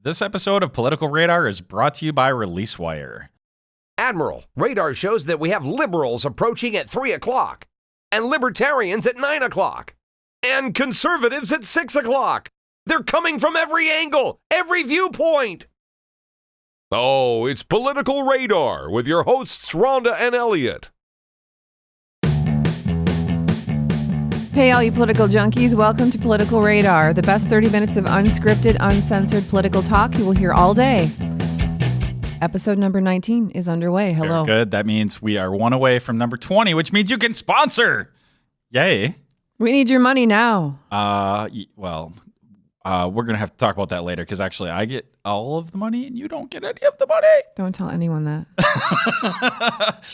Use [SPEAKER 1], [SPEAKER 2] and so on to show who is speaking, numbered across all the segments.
[SPEAKER 1] This episode of Political Radar is brought to you by Wuatier.
[SPEAKER 2] Admiral, radar shows that we have liberals approaching at 3 o'clock, and libertarians at 9 o'clock, and conservatives at 6 o'clock. They're coming from every angle, every viewpoint.
[SPEAKER 3] Oh, it's Political Radar with your hosts Rhonda and Elliot.
[SPEAKER 4] Hey, all you political junkies, welcome to Political Radar, the best 30 minutes of unscripted, uncensored political talk you will hear all day. Episode number 19 is underway. Hello.
[SPEAKER 1] Very good. That means we are one away from number 20, which means you can sponsor. Yay.
[SPEAKER 4] We need your money now.
[SPEAKER 1] We're going to have to talk about that later because actually I get all of the money and you don't get any of the money.
[SPEAKER 4] Don't tell anyone that.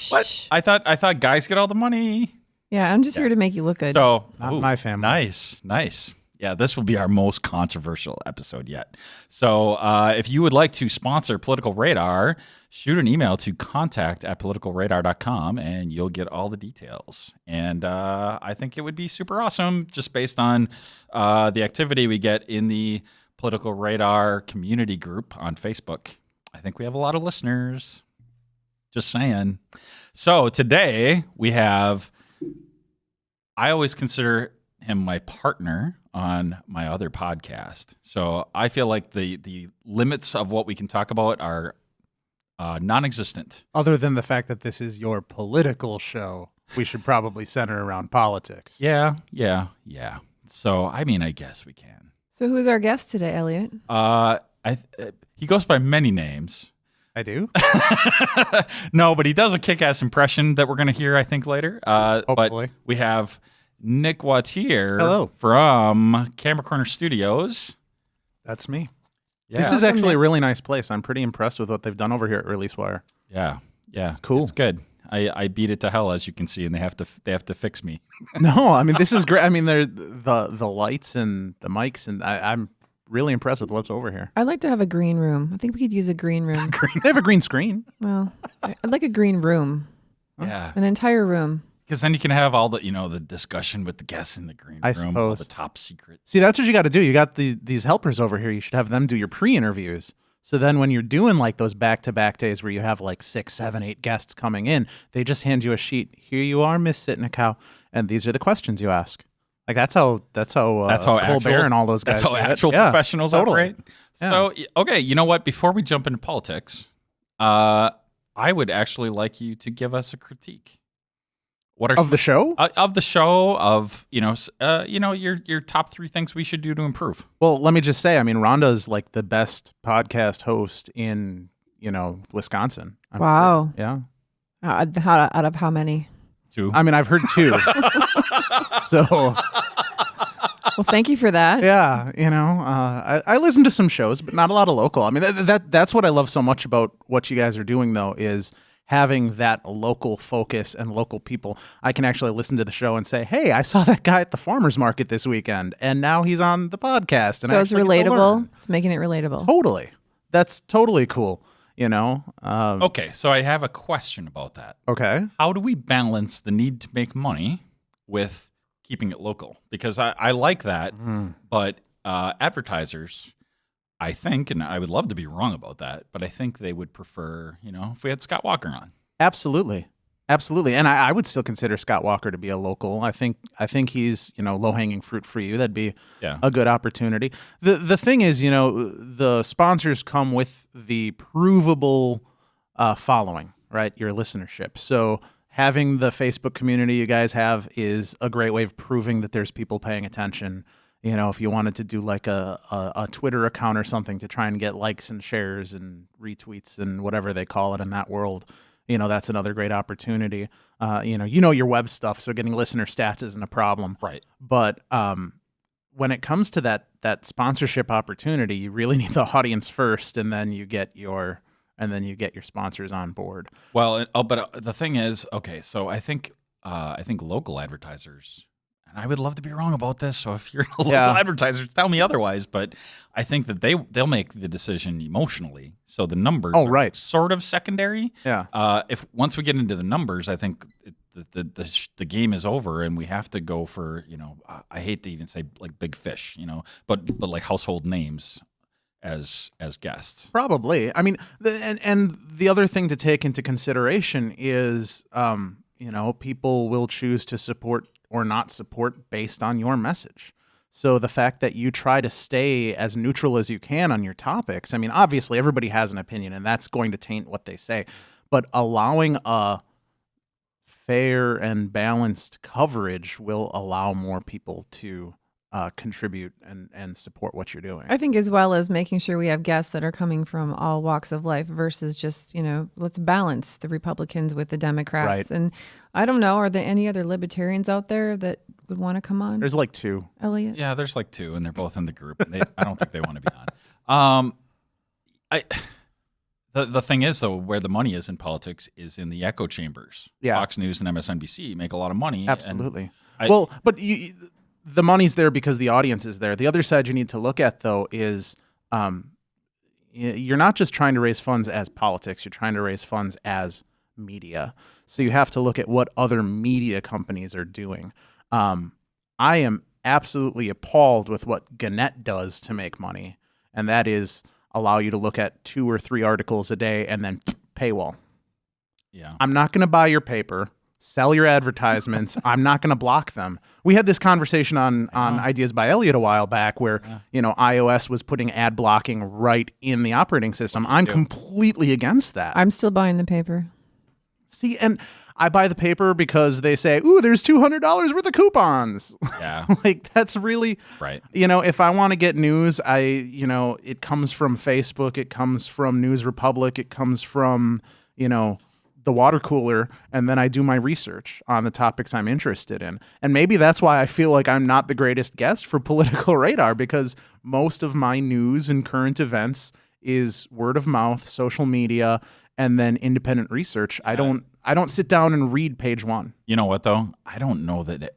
[SPEAKER 1] What? I thought guys get all the money.
[SPEAKER 4] Yeah, I'm just here to make you look good.
[SPEAKER 1] So,
[SPEAKER 5] Not my family.
[SPEAKER 1] Nice. Yeah, this will be our most controversial episode yet. So if you would like to sponsor Political Radar, shoot an email to contact@politicalradar.com and you'll get all the details. And I think it would be super awesome just based on the activity we get in the Political Radar community group on Facebook. I think we have a lot of listeners. Just saying. So today we have... I always consider him my partner on my other podcast. So I feel like the limits of what we can talk about are non-existent.
[SPEAKER 5] Other than the fact that this is your political show, we should probably center around politics.
[SPEAKER 1] Yeah. So, I mean, I guess we can.
[SPEAKER 4] So who's our guest today, Elliot?
[SPEAKER 1] He goes by many names.
[SPEAKER 5] I do?
[SPEAKER 1] No, but he does a kick-ass impression that we're going to hear, I think, later.
[SPEAKER 5] Hopefully.
[SPEAKER 1] But we have Nick Wautier
[SPEAKER 5] Hello.
[SPEAKER 1] from Camera Corner Studios.
[SPEAKER 5] That's me.
[SPEAKER 1] Yeah.
[SPEAKER 5] This is actually a really nice place. I'm pretty impressed with what they've done over here at Release Wire.
[SPEAKER 1] Yeah.
[SPEAKER 5] It's cool.
[SPEAKER 1] It's good. I beat it to hell, as you can see, and they have to fix me.
[SPEAKER 5] No, I mean, this is great. I mean, they're the lights and the mics, and I'm really impressed with what's over here.
[SPEAKER 4] I'd like to have a green room. I think we could use a green room.
[SPEAKER 5] They have a green screen.
[SPEAKER 4] Well, I'd like a green room.
[SPEAKER 1] Yeah.
[SPEAKER 4] An entire room.
[SPEAKER 1] Because then you can have all the, the discussion with the guests in the green room.
[SPEAKER 5] I
[SPEAKER 1] All
[SPEAKER 5] suppose.
[SPEAKER 1] the top secrets.
[SPEAKER 5] See, that's what you got to do. You got these helpers over here. You should have them do your pre-interviews. So then when you're doing like those back-to-back days where you have like 6, 7, 8 guests coming in, they just hand you a sheet. Here you are, Miss Sitnickow. And these are the questions you ask. Like that's how Colbert and all those guys.
[SPEAKER 1] That's how
[SPEAKER 5] do it.
[SPEAKER 1] actual
[SPEAKER 5] Yeah,
[SPEAKER 1] professionals
[SPEAKER 5] totally.
[SPEAKER 1] operate. So, okay, you know what? Before we jump into politics, I would actually like you to give us a critique. What are
[SPEAKER 5] Of the show?
[SPEAKER 1] Of the show, of your top 3 things we should do to improve.
[SPEAKER 5] Well, let me just say, I mean, Rhonda's like the best podcast host in, Wisconsin.
[SPEAKER 4] Wow.
[SPEAKER 5] Yeah.
[SPEAKER 4] Out of how many?
[SPEAKER 1] 2.
[SPEAKER 5] I mean, I've heard 2. So,
[SPEAKER 4] Well, thank you for that.
[SPEAKER 5] yeah, I listen to some shows, but not a lot of local. I mean, that's what I love so much about what you guys are doing, though, is having that local focus and local people. I can actually listen to the show and say, hey, I saw that guy at the farmer's market this weekend, and now he's on the podcast. And
[SPEAKER 4] So
[SPEAKER 5] I
[SPEAKER 4] it's
[SPEAKER 5] actually get to
[SPEAKER 4] relatable.
[SPEAKER 5] learn.
[SPEAKER 4] It's making it relatable.
[SPEAKER 5] Totally. That's totally cool,
[SPEAKER 1] Okay, so I have a question about that.
[SPEAKER 5] Okay.
[SPEAKER 1] How do we balance the need to make money with keeping it local? Because I like that, but advertisers, I think, and I would love to be wrong about that, but I think they would prefer, if we had Scott Walker on.
[SPEAKER 5] Absolutely. And I would still consider Scott Walker to be a local. I think he's, low-hanging fruit for you. That'd be a good opportunity. The thing is, the sponsors come with the provable following, right? Your listenership. So having the Facebook community you guys have is a great way of proving that there's people paying attention. If you wanted to do like a Twitter account or something to try and get likes and shares and retweets and whatever they call it in that world, that's another great opportunity. Your web stuff, so getting listener stats isn't a problem.
[SPEAKER 1] Right.
[SPEAKER 5] But when it comes to that sponsorship opportunity, you really need the audience first, and then you get your sponsors on board.
[SPEAKER 1] Well, but the thing is, okay, so I think local advertisers, and I would love to be wrong about this, so if you're a local advertiser, tell me otherwise, but I think that they'll make the decision emotionally. So the numbers are sort of secondary.
[SPEAKER 5] Yeah.
[SPEAKER 1] If once we get into the numbers, I think the game is over, and we have to go for, I hate to even say like big fish, but like household names. as guests.
[SPEAKER 5] Probably. I mean, and the other thing to take into consideration is, people will choose to support or not support based on your message. So the fact that you try to stay as neutral as you can on your topics, I mean, obviously everybody has an opinion and that's going to taint what they say, but allowing a fair and balanced coverage will allow more people to contribute and support what you're doing.
[SPEAKER 4] I think as well as making sure we have guests that are coming from all walks of life versus just, let's balance the Republicans with the Democrats.
[SPEAKER 5] Right.
[SPEAKER 4] And I don't know, are there any other libertarians out there that would want to come on?
[SPEAKER 5] There's like 2.
[SPEAKER 4] Elliot?
[SPEAKER 1] Yeah, there's like 2, and they're both in the group. And I don't think they want to be on. The thing is, though, where the money is in politics is in the echo chambers.
[SPEAKER 5] Yeah.
[SPEAKER 1] Fox News and MSNBC make a lot of money.
[SPEAKER 5] Absolutely. But the money's there because the audience is there. The other side you need to look at, though, is you're not just trying to raise funds as politics. You're trying to raise funds as media. So you have to look at what other media companies are doing. I am absolutely appalled with what Gannett does to make money, and that is allow you to look at 2 or 3 articles a day and then paywall.
[SPEAKER 1] Yeah.
[SPEAKER 5] I'm not going to buy your paper. Sell your advertisements. I'm not going to block them. We had this conversation on Ideas by Elliot a while back where, iOS was putting ad blocking right in the operating system. I'm completely against that.
[SPEAKER 4] I'm still buying the paper.
[SPEAKER 5] See, and I buy the paper because they say, ooh, there's $200 worth of coupons.
[SPEAKER 1] Yeah.
[SPEAKER 5] Like, that's really,
[SPEAKER 1] right.
[SPEAKER 5] If I want to get news, it comes from Facebook, it comes from News Republic, it comes from, the water cooler, and then I do my research on the topics I'm interested in. And maybe that's why I feel like I'm not the greatest guest for Political Radar, because most of my news and current events is word of mouth, social media, and then independent research. I don't sit down and read page 1.
[SPEAKER 1] You know what, though? I don't know that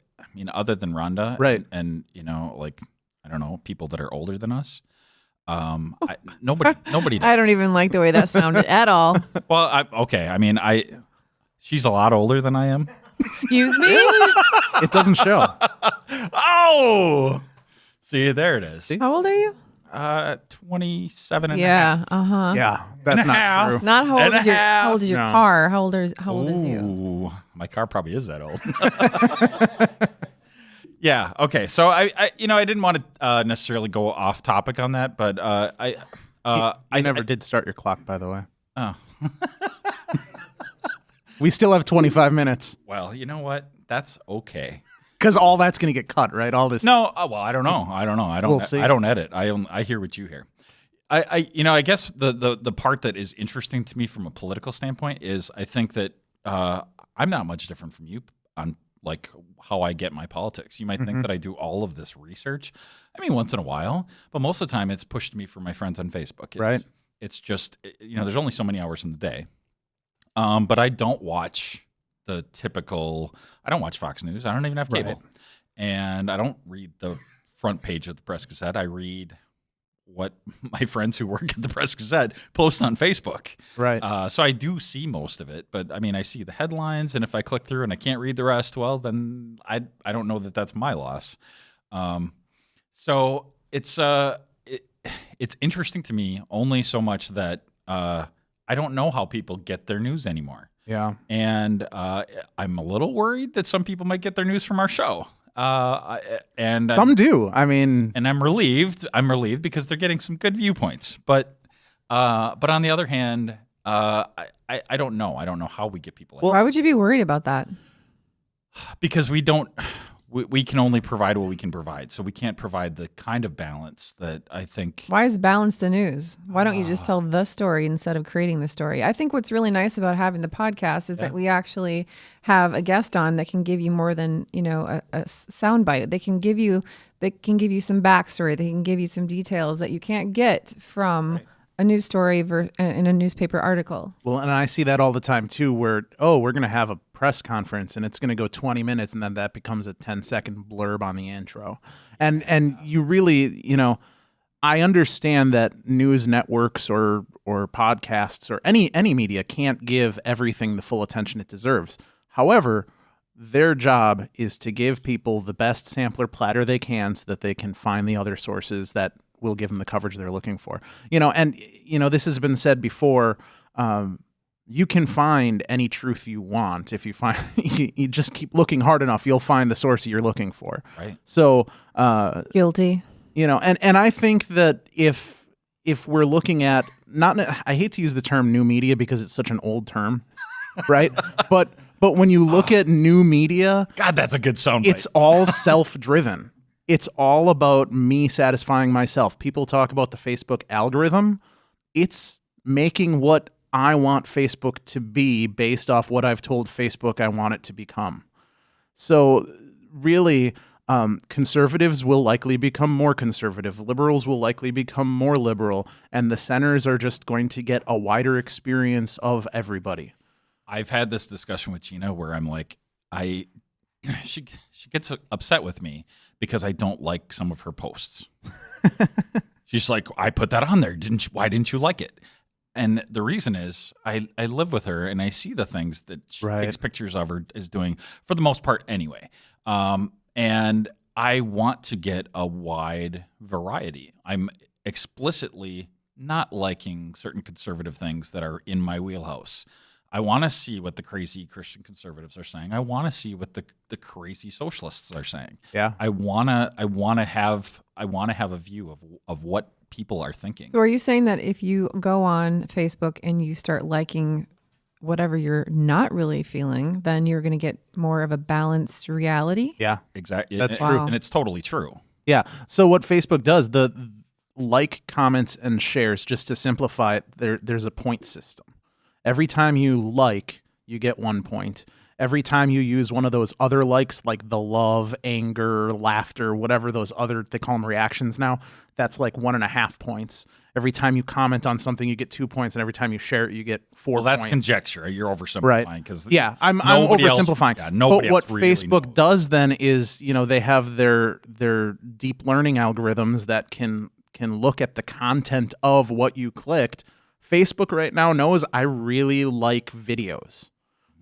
[SPEAKER 1] other than Rhonda,
[SPEAKER 5] right?
[SPEAKER 1] And I don't know, people that are older than us. Nobody does.
[SPEAKER 4] I don't even like the way that sounded at all.
[SPEAKER 1] Well, she's a lot older than I am.
[SPEAKER 4] Excuse me?
[SPEAKER 5] It doesn't show.
[SPEAKER 1] Oh! See, there it is.
[SPEAKER 4] How old are you?
[SPEAKER 1] 27 and a half.
[SPEAKER 4] Uh-huh.
[SPEAKER 5] Yeah, that's not true.
[SPEAKER 4] Not how old is your car? How old is you?
[SPEAKER 1] Ooh, my car probably is that old. Yeah. Okay. So I didn't want to necessarily go off topic on that, but I
[SPEAKER 5] never did start your clock, by the way.
[SPEAKER 1] Oh.
[SPEAKER 5] We still have 25 minutes.
[SPEAKER 1] Well, you know what? That's okay.
[SPEAKER 5] Because all that's going to get cut, right? All this.
[SPEAKER 1] No. Well, I don't know.
[SPEAKER 5] We'll see.
[SPEAKER 1] I don't edit. I hear what you hear. I guess the part that is interesting to me from a political standpoint is I think that I'm not much different from you on like how I get my politics. You might think that I do all of this research. I mean, once in a while, but most of the time it's pushed to me from my friends on Facebook.
[SPEAKER 5] Right.
[SPEAKER 1] It's just, there's only so many hours in the day. But I don't watch I don't watch Fox News. I don't even have cable.
[SPEAKER 5] Right.
[SPEAKER 1] And I don't read the front page of the Press Gazette. I read what my friends who work at the Press Gazette post on Facebook.
[SPEAKER 5] Right.
[SPEAKER 1] So I do see most of it, but I see the headlines, and if I click through and I can't read the rest, well, then I don't know that that's my loss. So it's interesting to me only so much that I don't know how people get their news anymore.
[SPEAKER 5] Yeah.
[SPEAKER 1] And I'm a little worried that some people might get their news from our show. And
[SPEAKER 5] some do.
[SPEAKER 1] And I'm relieved. Because they're getting some good viewpoints. But on the other hand, I don't know. I don't know how we get people.
[SPEAKER 4] Why would you be worried about that?
[SPEAKER 1] Because we can only provide what we can provide. So we can't provide the kind of balance that I think.
[SPEAKER 4] Why is balance the news? Why don't you just tell the story instead of creating the story? I think what's really nice about having the podcast is that we actually have a guest on that can give you more than, a soundbite. They can give you some backstory. They can give you some details that you can't get from a news story in a newspaper article.
[SPEAKER 5] Well, and I see that all the time too, where, we're going to have a press conference and it's going to go 20 minutes and then that becomes a 10-second blurb on the intro. And you really, I understand that news networks or podcasts or any media can't give everything the full attention it deserves. However, their job is to give people the best sampler platter they can so that they can find the other sources that will give them the coverage they're looking for. And this has been said before. You can find any truth you want if you find you just keep looking hard enough. You'll find the source you're looking for.
[SPEAKER 1] Right.
[SPEAKER 5] So
[SPEAKER 4] guilty.
[SPEAKER 5] And I think that if we're looking at I hate to use the term new media because it's such an old term, right? But when you look at new media,
[SPEAKER 1] God, that's a good soundbite.
[SPEAKER 5] It's all self-driven. It's all about me satisfying myself. People talk about the Facebook algorithm. It's making what I want Facebook to be based off what I've told Facebook I want it to become. So really, conservatives will likely become more conservative. Liberals will likely become more liberal. And the centers are just going to get a wider experience of everybody.
[SPEAKER 1] I've had this discussion with Gina where I'm like, she gets upset with me because I don't like some of her posts. She's like, I put that on there. Why didn't you like it? And the reason is I live with her and I see the things that she takes pictures of her is doing for the most part anyway. And I want to get a wide variety. I'm explicitly not liking certain conservative things that are in my wheelhouse. I want to see what the crazy Christian conservatives are saying. I want to see what the crazy socialists are saying.
[SPEAKER 5] Yeah.
[SPEAKER 1] I want to have a view of what people are thinking.
[SPEAKER 4] So are you saying that if you go on Facebook and you start liking whatever you're not really feeling, then you're going to get more of a balanced reality?
[SPEAKER 5] Yeah,
[SPEAKER 1] exactly.
[SPEAKER 5] That's true.
[SPEAKER 1] And it's totally true.
[SPEAKER 5] Yeah. So what Facebook does, the like, comments, and shares, just to simplify it, there's a point system. Every time you like, you get 1 point. Every time you use one of those other likes, like the love, anger, laughter, whatever those other, they call them reactions now, that's like 1.5 points. Every time you comment on something, you get 2 points, and every time you share it, you get 4 points.
[SPEAKER 1] Well, that's conjecture. You're oversimplifying.
[SPEAKER 5] Right. Yeah, I'm oversimplifying.
[SPEAKER 1] Nobody
[SPEAKER 5] but what
[SPEAKER 1] else really
[SPEAKER 5] Facebook does then is, they have their deep learning algorithms that can look at the content of what you clicked. Facebook right now knows I really like videos.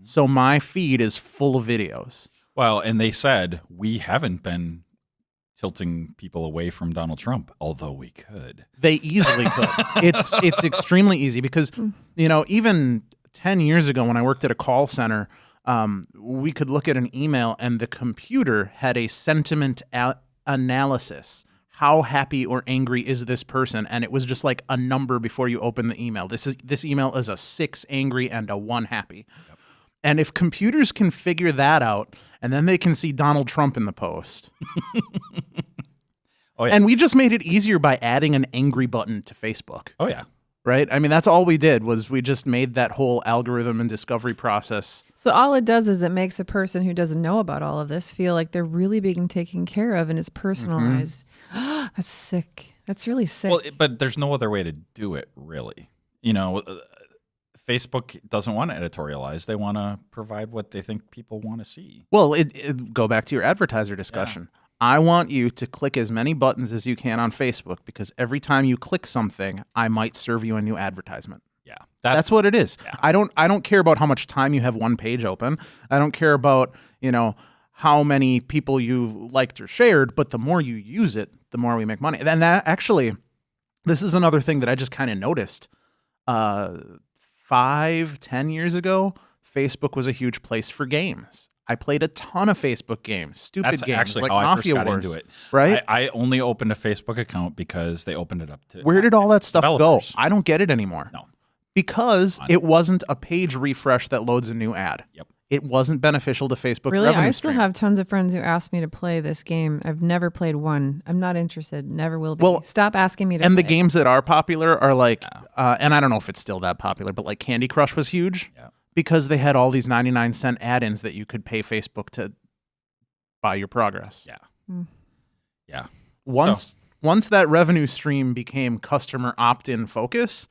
[SPEAKER 5] So my feed is full of videos.
[SPEAKER 1] Well, and they said we haven't been tilting people away from Donald Trump, although we could.
[SPEAKER 5] They easily could. It's extremely easy because, even 10 years ago when I worked at a call center, we could look at an email and the computer had a sentiment analysis. How happy or angry is this person? And it was just like a number before you open the email. This email is a 6 angry and a 1 happy. Yep. And if computers can figure that out, and then they can see Donald Trump in the post.
[SPEAKER 1] Oh, yeah.
[SPEAKER 5] And we just made it easier by adding an angry button to Facebook.
[SPEAKER 1] Oh, yeah.
[SPEAKER 5] Right? I mean, that's all we did was we just made that whole algorithm and discovery process.
[SPEAKER 4] So all it does is it makes a person who doesn't know about all of this feel like they're really being taken care of and it's personalized. Mm-hmm. That's sick. That's really sick.
[SPEAKER 1] Well, but there's no other way to do it, really. Facebook doesn't want to editorialize. They want to provide what they think people want to see.
[SPEAKER 5] Well, it go back to your advertiser discussion. Yeah. I want you to click as many buttons as you can on Facebook because every time you click something, I might serve you a new advertisement.
[SPEAKER 1] Yeah.
[SPEAKER 5] That's what it is.
[SPEAKER 1] Yeah.
[SPEAKER 5] I don't care about how much time you have one page open. I don't care about, how many people you liked or shared, but the more you use it, the more we make money. And that actually, this is another thing that I just kind of noticed. 5-10 years ago, Facebook was a huge place for games. I played a ton of Facebook games, stupid games
[SPEAKER 1] actually
[SPEAKER 5] like
[SPEAKER 1] how
[SPEAKER 5] Mafia
[SPEAKER 1] I first got
[SPEAKER 5] Wars,
[SPEAKER 1] into it.
[SPEAKER 5] right?
[SPEAKER 1] I only opened a Facebook account because they opened it up to.
[SPEAKER 5] Where did all that stuff
[SPEAKER 1] developers.
[SPEAKER 5] go? I don't get it anymore.
[SPEAKER 1] No,
[SPEAKER 5] because it wasn't a page refresh that loads a new ad.
[SPEAKER 1] Yep.
[SPEAKER 5] It wasn't beneficial to Facebook.
[SPEAKER 4] Really,
[SPEAKER 5] revenue
[SPEAKER 4] I still
[SPEAKER 5] stream.
[SPEAKER 4] have tons of friends who ask me to play this game. I've never played one. I'm not interested. Never will be.
[SPEAKER 5] Well,
[SPEAKER 4] stop asking me to.
[SPEAKER 5] And
[SPEAKER 4] play.
[SPEAKER 5] the games that are popular are like, and I don't know if it's still that popular, but like Candy Crush was huge because they had all these 99-cent add-ins that you could pay Facebook to buy your progress.
[SPEAKER 1] Yeah. Yeah.
[SPEAKER 5] Once that revenue stream became customer opt-in focus,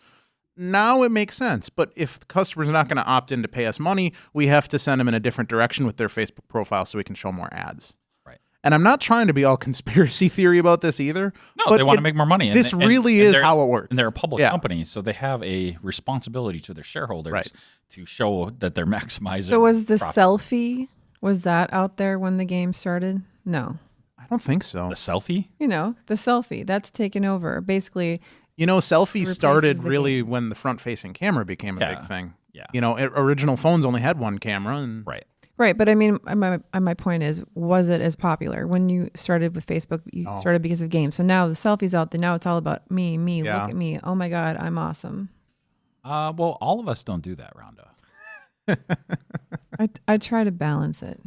[SPEAKER 5] now it makes sense. But if the customer's not going to opt in to pay us money, we have to send them in a different direction with their Facebook profile so we can show more ads.
[SPEAKER 1] Right.
[SPEAKER 5] And I'm not trying to be all conspiracy theory about this either.
[SPEAKER 1] No,
[SPEAKER 5] but
[SPEAKER 1] they want to make more money.
[SPEAKER 5] This really is how it works.
[SPEAKER 1] And they're a public company, so they have a responsibility to their shareholders to show that they're maximizing.
[SPEAKER 4] So was the
[SPEAKER 1] profit.
[SPEAKER 4] selfie, was that out there when the game started? No.
[SPEAKER 5] I don't think so.
[SPEAKER 1] The selfie?
[SPEAKER 4] The selfie. That's taken over. Basically,
[SPEAKER 5] selfie started
[SPEAKER 4] the
[SPEAKER 5] really
[SPEAKER 4] game.
[SPEAKER 5] when the front-facing camera became a big thing.
[SPEAKER 1] Yeah.
[SPEAKER 5] Original phones only had one camera. And
[SPEAKER 1] Right.
[SPEAKER 4] But I mean, my point is, was it as popular when you started with Facebook? You started because of games. So now the selfie's out there. Now it's all about me.
[SPEAKER 5] Yeah.
[SPEAKER 4] Look at me. Oh my God, I'm awesome.
[SPEAKER 1] Well, all of us don't do that, Rhonda.
[SPEAKER 4] I try to balance it.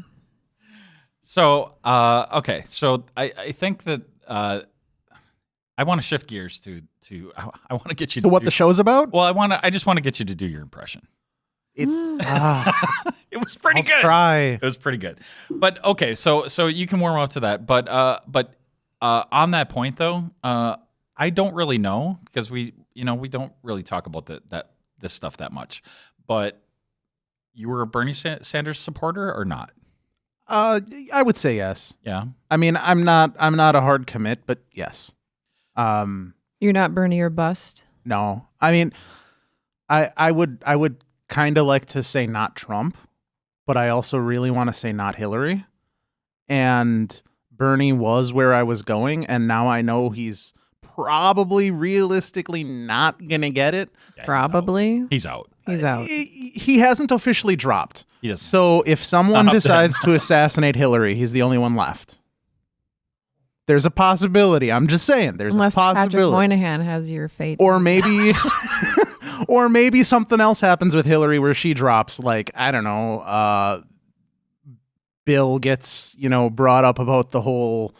[SPEAKER 1] So, okay. So I think that I want to shift gears to I want to get you
[SPEAKER 5] to what the show's about.
[SPEAKER 1] Well, I just want to get you to do your impression.
[SPEAKER 5] It's
[SPEAKER 1] It was pretty
[SPEAKER 5] I'll
[SPEAKER 1] good.
[SPEAKER 5] try.
[SPEAKER 1] It was pretty good. But okay, so you can warm up to that. But on that point though, I don't really know because we don't really talk about this stuff that much. But you were a Bernie Sanders supporter or not?
[SPEAKER 5] I would say yes.
[SPEAKER 1] Yeah.
[SPEAKER 5] I mean, I'm not a hard commit, but yes.
[SPEAKER 4] You're not Bernie or bust.
[SPEAKER 5] No. I mean, I would kind of like to say not Trump, but I also really want to say not Hillary. And Bernie was where I was going, and now I know he's probably realistically not going to get it.
[SPEAKER 1] Yeah,
[SPEAKER 4] Probably.
[SPEAKER 1] He's out.
[SPEAKER 4] He's out.
[SPEAKER 5] He hasn't officially dropped.
[SPEAKER 1] He doesn't.
[SPEAKER 5] So if someone decides to assassinate Hillary, he's the only one left. There's a possibility. I'm just saying. There's
[SPEAKER 4] Unless
[SPEAKER 5] a possibility.
[SPEAKER 4] Patrick Moynihan has your fate.
[SPEAKER 5] Or maybe or maybe something else happens with Hillary where she drops, like, I don't know, Bill gets, brought up about the whole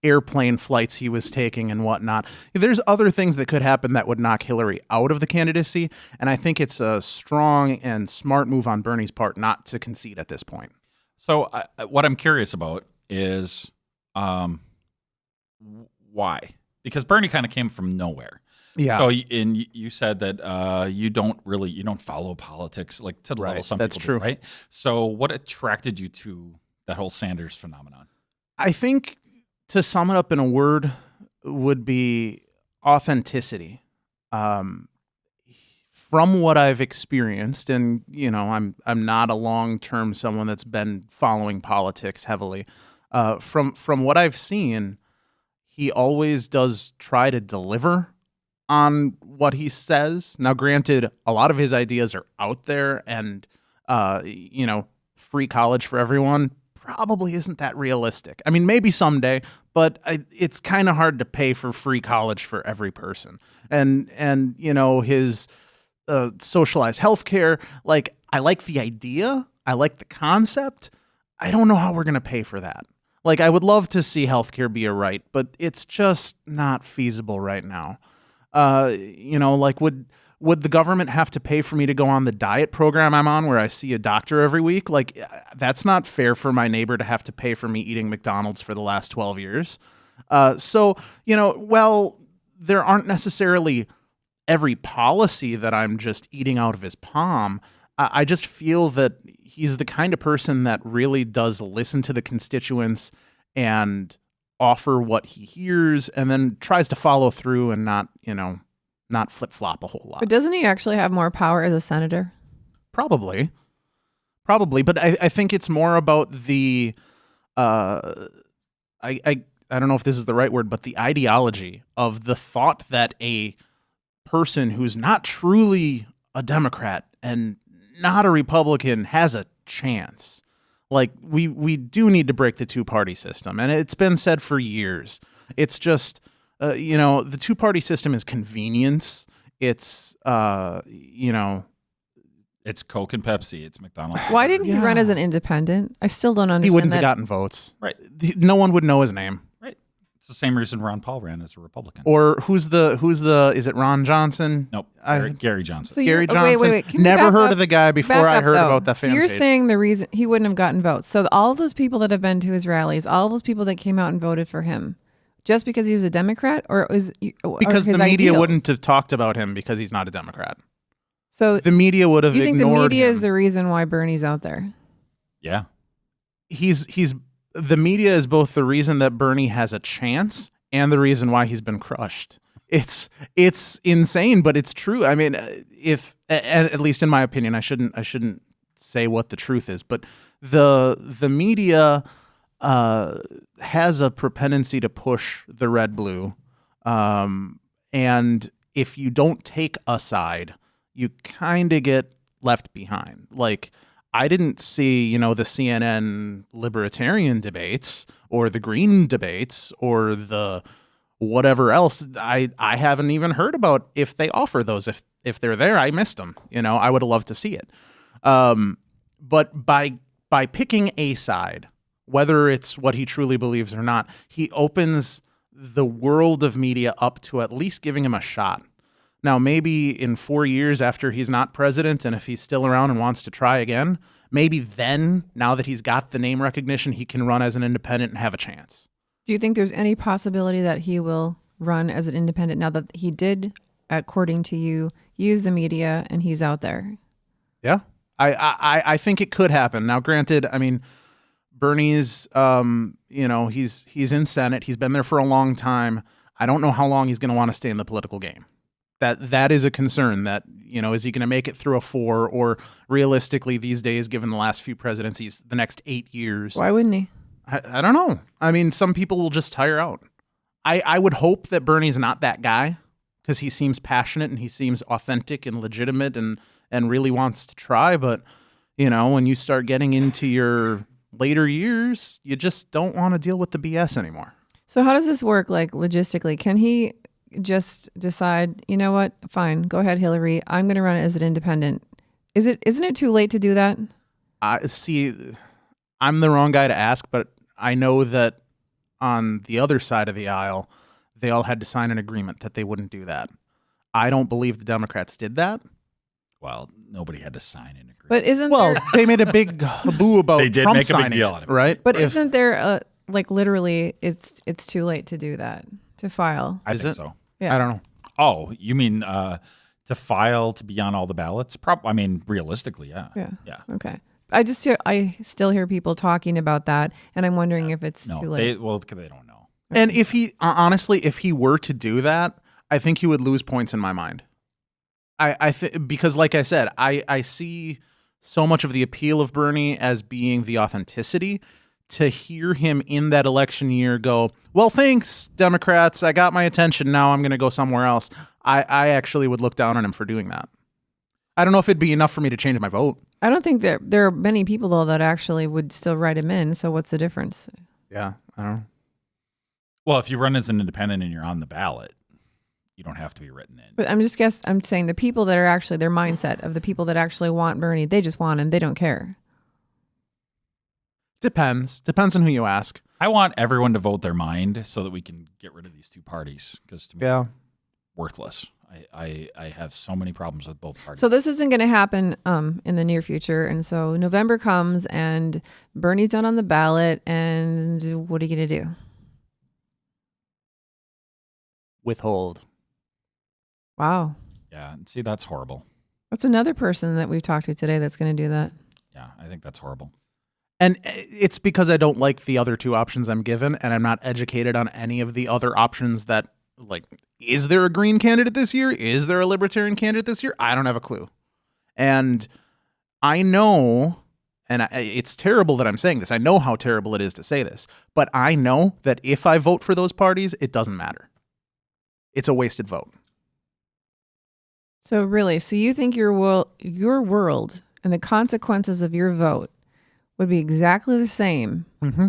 [SPEAKER 5] airplane flights he was taking and whatnot. There's other things that could happen that would knock Hillary out of the candidacy, and I think it's a strong and smart move on Bernie's part not to concede at this point.
[SPEAKER 1] So what I'm curious about is why? Because Bernie kind of came from nowhere.
[SPEAKER 5] Yeah.
[SPEAKER 1] So you said that you don't follow politics like to the level some
[SPEAKER 5] that's
[SPEAKER 1] people
[SPEAKER 5] true.
[SPEAKER 1] do, right? So what attracted you to that whole Sanders phenomenon?
[SPEAKER 5] I think to sum it up in a word would be authenticity. From what I've experienced, and I'm not a long-term someone that's been following politics heavily. From what I've seen, he always does try to deliver on what he says. Now, granted, a lot of his ideas are out there, and free college for everyone probably isn't that realistic. I mean, maybe someday, but it's kind of hard to pay for free college for every person. And his socialized healthcare, like, I like the idea, I like the concept. I don't know how we're going to pay for that. Like, I would love to see healthcare be a right, but it's just not feasible right now. Would the government have to pay for me to go on the diet program I'm on where I see a doctor every week? Like, that's not fair for my neighbor to have to pay for me eating McDonald's for the last 12 years. There aren't necessarily every policy that I'm just eating out of his palm. I just feel that he's the kind of person that really does listen to the constituents and offer what he hears and then tries to follow through and not flip-flop a whole lot.
[SPEAKER 4] But doesn't he actually have more power as a senator?
[SPEAKER 5] Probably. But I think it's more about the, I don't know if this is the right word, but the ideology of the thought that a person who's not truly a Democrat and not a Republican has a chance. Like, we do need to break the two-party system, and it's been said for years. It's just, the two-party system is convenience. It's,
[SPEAKER 1] It's Coke and Pepsi. It's McDonald's.
[SPEAKER 4] Why didn't he run as an independent? I still don't understand.
[SPEAKER 5] He wouldn't
[SPEAKER 4] that.
[SPEAKER 5] have gotten votes.
[SPEAKER 1] Right.
[SPEAKER 5] No one would know his name.
[SPEAKER 1] Right. It's the same reason Ron Paul ran as a Republican.
[SPEAKER 5] Or who's the is it Ron Johnson?
[SPEAKER 1] Nope. Gary Johnson.
[SPEAKER 4] So
[SPEAKER 5] Gary
[SPEAKER 4] oh,
[SPEAKER 5] Johnson.
[SPEAKER 4] wait. Can you
[SPEAKER 5] Never
[SPEAKER 4] back
[SPEAKER 5] heard
[SPEAKER 4] up?
[SPEAKER 5] of the guy before I heard about that fan
[SPEAKER 4] So you're
[SPEAKER 5] page.
[SPEAKER 4] saying the reason he wouldn't have gotten votes. So all those people that have been to his rallies, all those people that came out and voted for him, just because he was a Democrat, or
[SPEAKER 5] because the media
[SPEAKER 4] ideals?
[SPEAKER 5] wouldn't have talked about him because he's not a Democrat.
[SPEAKER 4] So
[SPEAKER 5] The media would have
[SPEAKER 4] you think the
[SPEAKER 5] ignored
[SPEAKER 4] media
[SPEAKER 5] him.
[SPEAKER 4] is the reason why Bernie's out there?
[SPEAKER 1] Yeah.
[SPEAKER 5] The media is both the reason that Bernie has a chance and the reason why he's been crushed. It's insane, but it's true. I mean, if at least in my opinion, I shouldn't say what the truth is, but the media has a propensity to push the red-blue. And if you don't take a side, you kind of get left behind. Like, I didn't see, the CNN libertarian debates or the Green debates or the whatever else. I haven't even heard about if they offer those. If they're there, I missed them. I would have loved to see it. But by picking a side, whether it's what he truly believes or not, he opens the world of media up to at least giving him a shot. Now, maybe in 4 years after he's not president, and if he's still around and wants to try again, maybe then, now that he's got the name recognition, he can run as an independent and have a chance.
[SPEAKER 4] Do you think there's any possibility that he will run as an independent now that he did, according to you, use the media and he's out there?
[SPEAKER 5] Yeah, I think it could happen. Now, granted, I mean, Bernie's, he's in Senate. He's been there for a long time. I don't know how long he's going to want to stay in the political game. That is a concern. That, is he going to make it through a 4, or realistically these days, given the last few presidencies, the next 8 years?
[SPEAKER 4] Why wouldn't he?
[SPEAKER 5] I don't know. I mean, some people will just tire out. I would hope that Bernie's not that guy, because he seems passionate and he seems authentic and legitimate and really wants to try. But, when you start getting into your later years, you just don't want to deal with the BS anymore.
[SPEAKER 4] So how does this work, like, logistically? Can he just decide, you know what, fine, go ahead, Hillary, I'm going to run as an independent? Isn't it too late to do that?
[SPEAKER 5] See, I'm the wrong guy to ask, but I know that on the other side of the aisle, they all had to sign an agreement that they wouldn't do that. I don't believe the Democrats did that.
[SPEAKER 1] Well, nobody had to sign an agreement.
[SPEAKER 4] But isn't
[SPEAKER 5] Well,
[SPEAKER 4] there,
[SPEAKER 5] they made a big haboo about
[SPEAKER 1] They did
[SPEAKER 5] Trump
[SPEAKER 1] make a big
[SPEAKER 5] signing
[SPEAKER 1] deal
[SPEAKER 5] it,
[SPEAKER 1] out of it.
[SPEAKER 5] right?
[SPEAKER 4] but isn't there literally it's too late to do that, to file?
[SPEAKER 1] I
[SPEAKER 5] Is
[SPEAKER 1] think
[SPEAKER 5] it?
[SPEAKER 1] so.
[SPEAKER 4] Yeah.
[SPEAKER 5] I don't know.
[SPEAKER 1] Oh, you mean to file to be on all the ballots? Realistically, yeah.
[SPEAKER 4] Yeah. Okay. I still hear people talking about that, and I'm wondering if it's
[SPEAKER 1] No,
[SPEAKER 4] too late.
[SPEAKER 1] they don't know.
[SPEAKER 5] And if he, honestly, if he were to do that, I think he would lose points in my mind. Because like I said, I see so much of the appeal of Bernie as being the authenticity. To hear him in that election year go, well, thanks, Democrats, I got my attention, now I'm going to go somewhere else. I actually would look down on him for doing that. I don't know if it'd be enough for me to change my vote.
[SPEAKER 4] I don't think there are many people, though, that actually would still write him in. So what's the difference?
[SPEAKER 5] Yeah, I don't know.
[SPEAKER 1] Well, if you run as an independent and you're on the ballot, you don't have to be written in.
[SPEAKER 4] But I'm saying the people that are actually, their mindset of the people that actually want Bernie, they just want him. They don't care.
[SPEAKER 5] Depends on who you ask.
[SPEAKER 1] I want everyone to vote their mind so that we can get rid of these two parties, because to me, worthless. I have so many problems with both parties.
[SPEAKER 4] So this isn't going to happen in the near future. And so November comes and Bernie's done on the ballot. And what are you going to do?
[SPEAKER 5] Withhold.
[SPEAKER 4] Wow.
[SPEAKER 1] Yeah, see, that's horrible.
[SPEAKER 4] That's another person that we've talked to today that's going to do that.
[SPEAKER 1] Yeah, I think that's horrible.
[SPEAKER 5] And it's because I don't like the other two options I'm given, and I'm not educated on any of the other options that, like, is there a Green candidate this year? Is there a Libertarian candidate this year? I don't have a clue. And I know, and it's terrible that I'm saying this, I know how terrible it is to say this, but I know that if I vote for those parties, it doesn't matter. It's a wasted vote.
[SPEAKER 4] So you think your world and the consequences of your vote would be exactly the same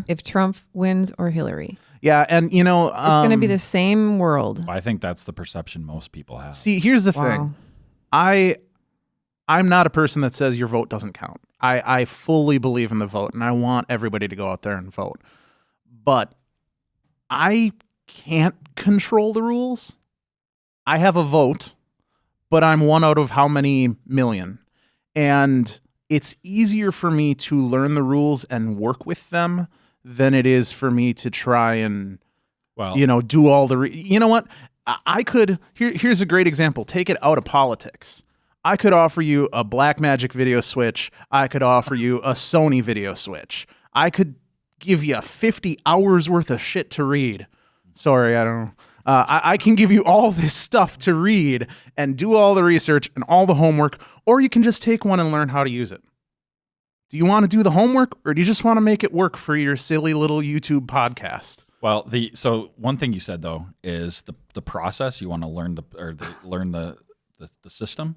[SPEAKER 4] if Trump wins or Hillary?
[SPEAKER 5] Yeah, and
[SPEAKER 4] it's going to be the same world.
[SPEAKER 1] I think that's the perception most people have.
[SPEAKER 5] See, here's the thing. I'm not a person that says your vote doesn't count. I fully believe in the vote, and I want everybody to go out there and vote. But I can't control the rules. I have a vote, but I'm one out of how many million? And it's easier for me to learn the rules and work with them than it is for me to try and, do all the... You know what? I could... Here's a great example. Take it out of politics. I could offer you a Blackmagic video switch. I could offer you a Sony video switch. I could give you 50 hours worth of shit to read. Sorry, I don't know. I can give you all this stuff to read and do all the research and all the homework, or you can just take one and learn how to use it. Do you want to do the homework, or do you just want to make it work for your silly little YouTube podcast?
[SPEAKER 1] Well, so one thing you said though is the process. You want to learn the system.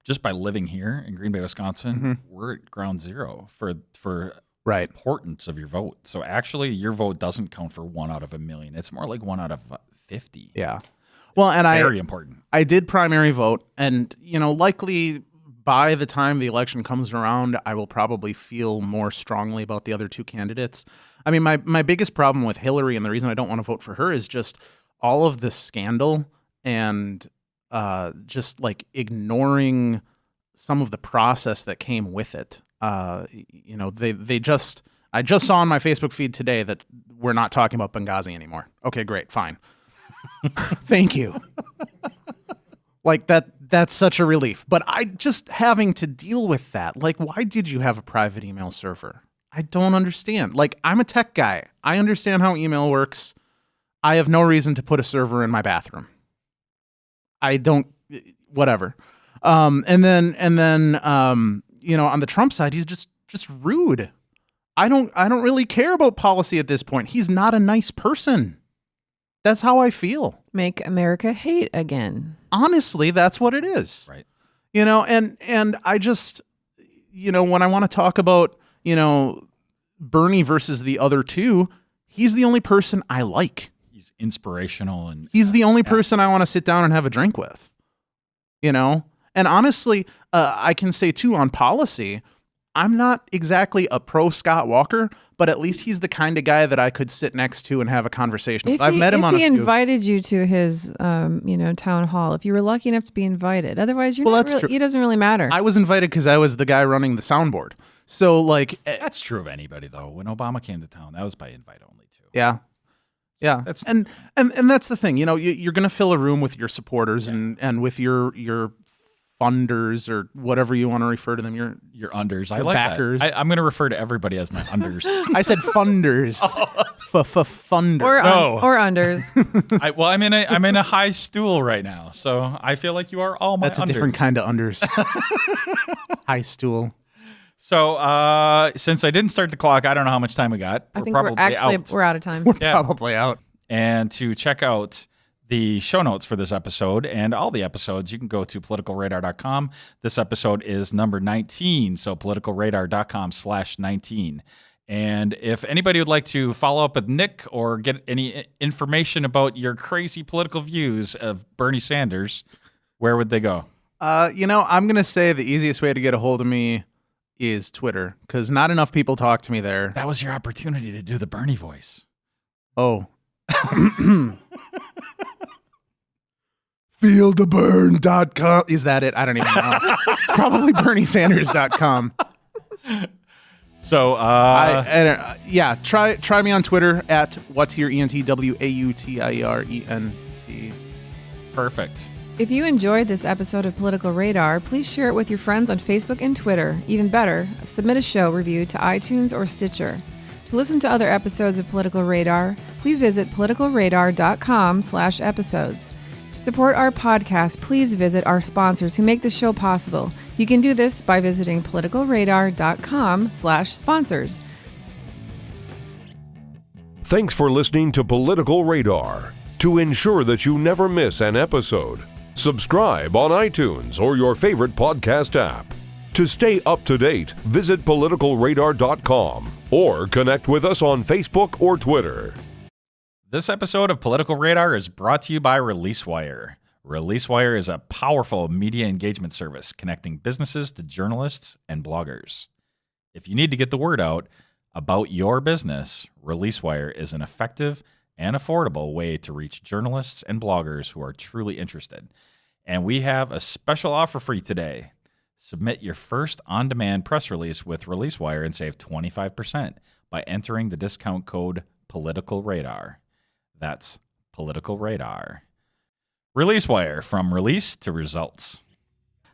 [SPEAKER 1] Just by living here in Green Bay, Wisconsin, we're at ground zero for
[SPEAKER 5] right
[SPEAKER 1] importance of your vote. So actually, your vote doesn't count for 1 out of a million. It's more like 1 out of 50.
[SPEAKER 5] Yeah. Well, and
[SPEAKER 1] very important.
[SPEAKER 5] I did primary vote, and likely by the time the election comes around, I will probably feel more strongly about the other two candidates. I mean, my biggest problem with Hillary, and the reason I don't want to vote for her, is just all of the scandal and just like ignoring some of the process that came with it. I just saw on my Facebook feed today that we're not talking about Benghazi anymore. Okay, great, fine. Thank you. Like that's such a relief. But I just having to deal with that. Like, why did you have a private email server? I don't understand. Like, I'm a tech guy. I understand how email works. I have no reason to put a server in my bathroom. I don't, whatever. And then on the Trump side, he's just rude. I don't really care about policy at this point. He's not a nice person. That's how I feel.
[SPEAKER 4] Make America hate again.
[SPEAKER 5] Honestly, that's what it is.
[SPEAKER 1] Right.
[SPEAKER 5] And I just, when I want to talk about, Bernie versus the other two, he's the only person I like.
[SPEAKER 1] He's inspirational, and
[SPEAKER 5] he's the only person I want to sit down and have a drink with. And honestly, I can say too, on policy, I'm not exactly a pro Scott Walker, but at least he's the kind of guy that I could sit next to and have a conversation with. I've met him on a few.
[SPEAKER 4] If he invited you to his, town hall, if you were lucky enough to be invited, otherwise he doesn't really matter.
[SPEAKER 5] I was invited because I was the guy running the soundboard. So
[SPEAKER 1] that's true of anybody though. When Obama came to town, that was by invite only too.
[SPEAKER 5] Yeah. Yeah. And that's the thing, you're going to fill a room with your supporters and with your funders or whatever you want to refer to them. Your
[SPEAKER 1] unders. I
[SPEAKER 5] like
[SPEAKER 1] backers. That. I'm going to refer to everybody as my unders.
[SPEAKER 5] I said funders. Funder.
[SPEAKER 4] Or unders.
[SPEAKER 1] I'm in a high stool right now, so I feel like you are all my.
[SPEAKER 5] That's a different kind of unders. High stool.
[SPEAKER 1] So since I didn't start the clock, I don't know how much time we got.
[SPEAKER 4] I think we're out of time.
[SPEAKER 5] We're probably out.
[SPEAKER 1] And to check out the show notes for this episode and all the episodes, you can go to politicalradar.com. This episode is number 19, so politicalradar.com/19. And if anybody would like to follow up with Nick or get any information about your crazy political views of Bernie Sanders, where would they go?
[SPEAKER 5] I'm going to say the easiest way to get a hold of me is Twitter, because not enough people talk to me there.
[SPEAKER 1] That was your opportunity to do the Bernie voice.
[SPEAKER 5] Oh. Feeltheburn.com. Is that it? I don't even know. It's probably BernieSanders.com.
[SPEAKER 1] So,
[SPEAKER 5] try me on Twitter at Wuatier, ENTWAUTIERENT.
[SPEAKER 1] Perfect.
[SPEAKER 4] If you enjoyed this episode of Political Radar, please share it with your friends on Facebook and Twitter. Even better, submit a show review to iTunes or Stitcher. To listen to other episodes of Political Radar, please visit politicalradar.com/episodes. To support our podcast, please visit our sponsors who make the show possible. You can do this by visiting politicalradar.com/sponsors.
[SPEAKER 3] Thanks for listening to Political Radar. To ensure that you never miss an episode, subscribe on iTunes or your favorite podcast app. To stay up to date, visit politicalradar.com or connect with us on Facebook or Twitter.
[SPEAKER 1] This episode of Political Radar is brought to you by ReleaseWire. ReleaseWire is a powerful media engagement service connecting businesses to journalists and bloggers. If you need to get the word out about your business, ReleaseWire is an effective and affordable way to reach journalists and bloggers who are truly interested. And we have a special offer for you today. Submit your first on-demand press release with ReleaseWire and save 25% by entering the discount code PoliticalRadar. That's Political Radar. ReleaseWire, from release to results.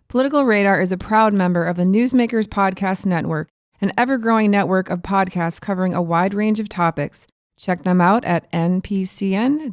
[SPEAKER 4] Political Radar is a proud member of the Newsmakers Podcast Network, an ever-growing network of podcasts covering a wide range of topics. Check them out at npcn.tv.